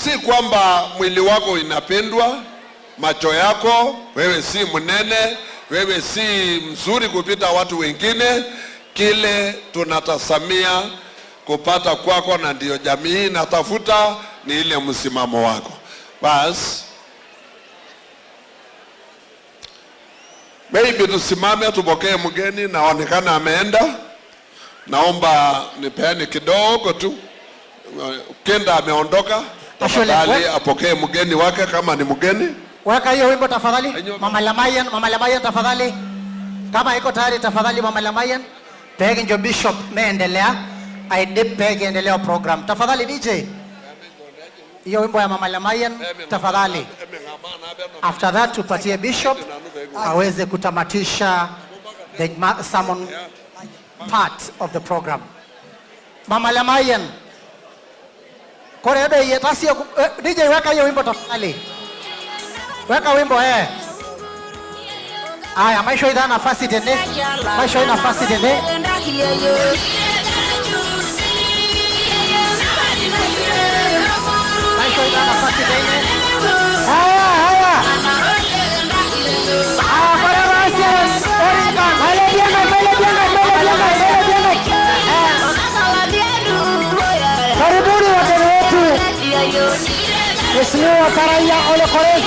Si kwamba mwili wako inapendwa, macho yako, wewe si mnene, wewe si mzuri kupita watu wengine. Kile tunatasamia kupata kwako na ndio jamii inatafuta ni ile msimamo wako. Bas, maybe tusimame tupokee mgeni, naonekana ameenda. Naomba nipeane kidogo tu. Kenda ameondoka. Tafadhali apokee mgeni wake kama ni mgeni. Weka hiyo wimbo tafadhali. Mama Lamayan tafadhali. Kama iko tayari tafadhali Mama Lamayan. Pege njo Bishop meendelea. Aidip pege endelea program. Tafadhali DJ. Hiyo wimbo ya Mama Lamayan tafadhali. After that tupatie Bishop aweze kutamatisha the sermon part of the program. Mama Lamayan. Korebe yetasio DJ weka hiyo wimbo tafadhali. Weka wimbo Aya, maisho ina nafasi tende. Maisho ina nafasi tende. Maisho ina nafasi tende. Haya. Para basi. Vale bien. Karibuni wageni wetu. Mheshimiwa Karaya Ole Kores.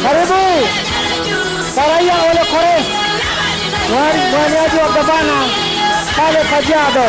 Karibu Karaya Ole Kores, mwaniaji wa gavana pale Kajiado.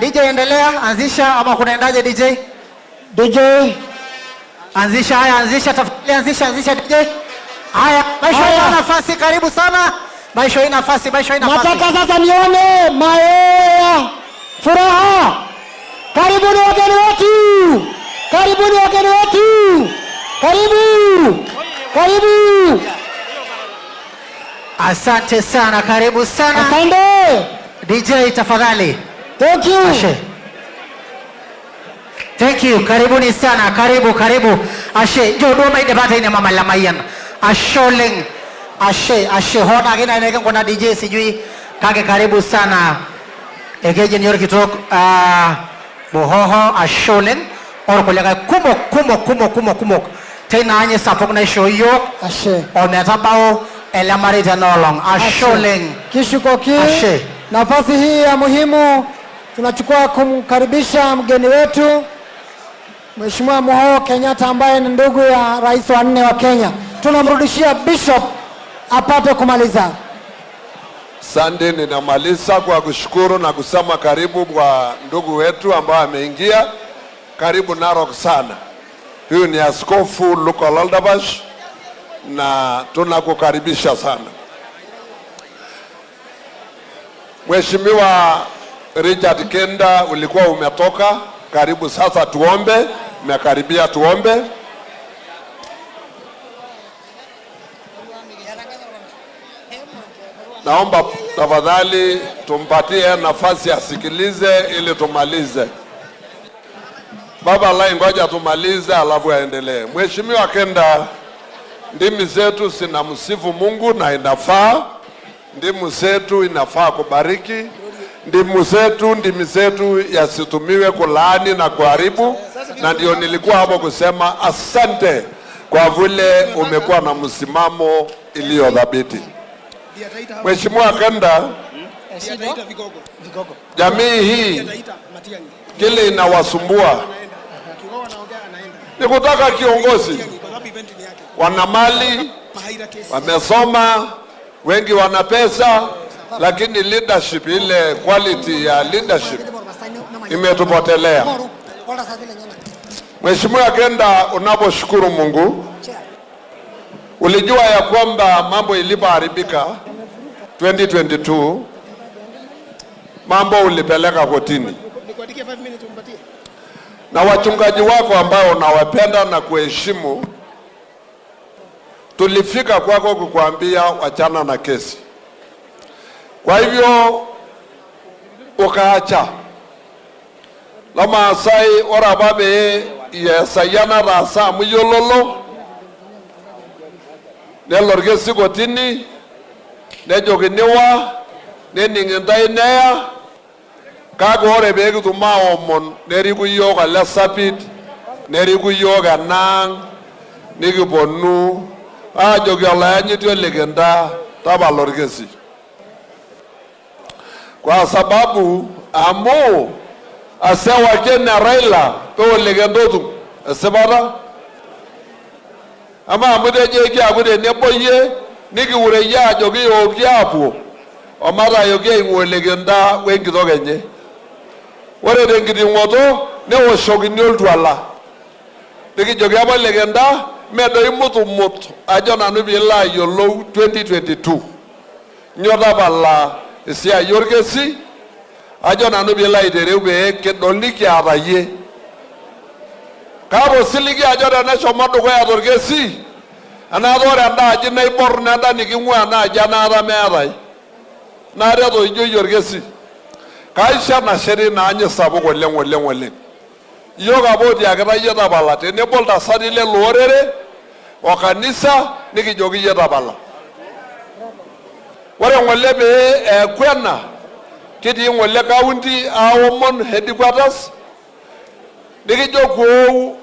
DJ endelea, anzisha ama kunaendaje DJ? DJ anzisha, anzisha tafadhali, anzisha DJ. Haya, maisha ina nafasi, karibu sana. Maisha ina nafasi. Nataka sasa nione Maya furaha. Karibuni wageni wetu. Karibu. Asante sana, karibu sana. Asante. DJ tafadhali. Thank you. Karibuni sana. Karibu. Ashe, njoo doma idebata ina Mama Lamayan. Asholeng. Ashe hona gina inaweka kuna DJ sijui kage karibu sana. Egeje niyor kitok bohoho asholeng or kulega kumok. Tena anye sapok na shoyo. Ashe. Ometabao elamari tanolong. Asholeng. Kishukoki. Ashe. Nafasi hii ya muhimu tunachukua kumkaribisha mgeni wetu Mheshimiwa Moho Kenyatta ambaye ni ndugu ya rais wa 4 wa Kenya. Tunamrudishia Bishop apate kumaliza. Sunday ninamaliza kwa kushukuru na kusema karibu kwa ndugu wetu ambao ameingia. Karibu Narok sana. Huyu ni Askofu Luka Oldabash na tunakukaribisha sana. Mheshimiwa Richard Kenda ulikuwa umetoka, karibu sasa tuombe, umekaribia tuombe. Naomba tafadhali tumpatie nafasi asikilize ili tumalize. Baba Lai, ngoja tumalize alafu aendelee. Mheshimiwa Kenda, ndimi zetu zinamsifu Mungu na inafaa. Ndimi zetu inafaa kubariki. Ndimi zetu yasitumiwe kulaani na kuharibu. Na ndio nilikuwa hapo kusema asante kwa vile umekuwa na msimamo iliyo dhabiti. Mheshimiwa Kenda, jamii hii kile inawasumbua ni kutaka kiongozi. Wana mali, wamesoma, wengi wana pesa, lakini leadership, ile quality ya leadership imetupotelea. Mheshimiwa Kenda, unaposhukuru Mungu, ulijua ya kwamba mambo ilipoharibika 2022 mambo ulipeleka kotini, na wachungaji wako ambao unawapenda na kuheshimu, tulifika kwako kukuambia wachana na kesi. Kwa hivyo ukaacha. Lama sai ora babe ya sayana rasa muyololo nelorgesi kotini nejoginiwa neningintai neya kago ore bekituma omon neriku yiok alesapit neriku yiok enang nikiponu ajoki olayanyiti olikenta tapala orkesi, kwa sababu amu asewa Kenya Raila pe olikentotu esipata ama amuteje akude neboye nikiure ajoki yoki apuo omata yoki aing'ua olikenta wenkitok enye. Ore tenkiting'oto newoshokini oltuala nikijoki apa olikenta medoi mutumut ajo nanu piilo ayiolou 2022 nyoo tapala esiai orkesi ajo nanu piilo aitereu pee kidol nikiata yie. Kaapo siligi ajo teneshomo dukuya torkesi enaata ore enda aji naibor nenda niking'ua ena aji enaata meetai nareto ijo yie orkesi. Kaisha nasheri naanyi sapuk oleng. Iyiok apa otiakita yie tapala tenebo iltasati lelo orere o kanisa nikijoki yie tapala. Ore ng'ole pee ekwena kitii ng'ole county aomon headquarters nikijo kuou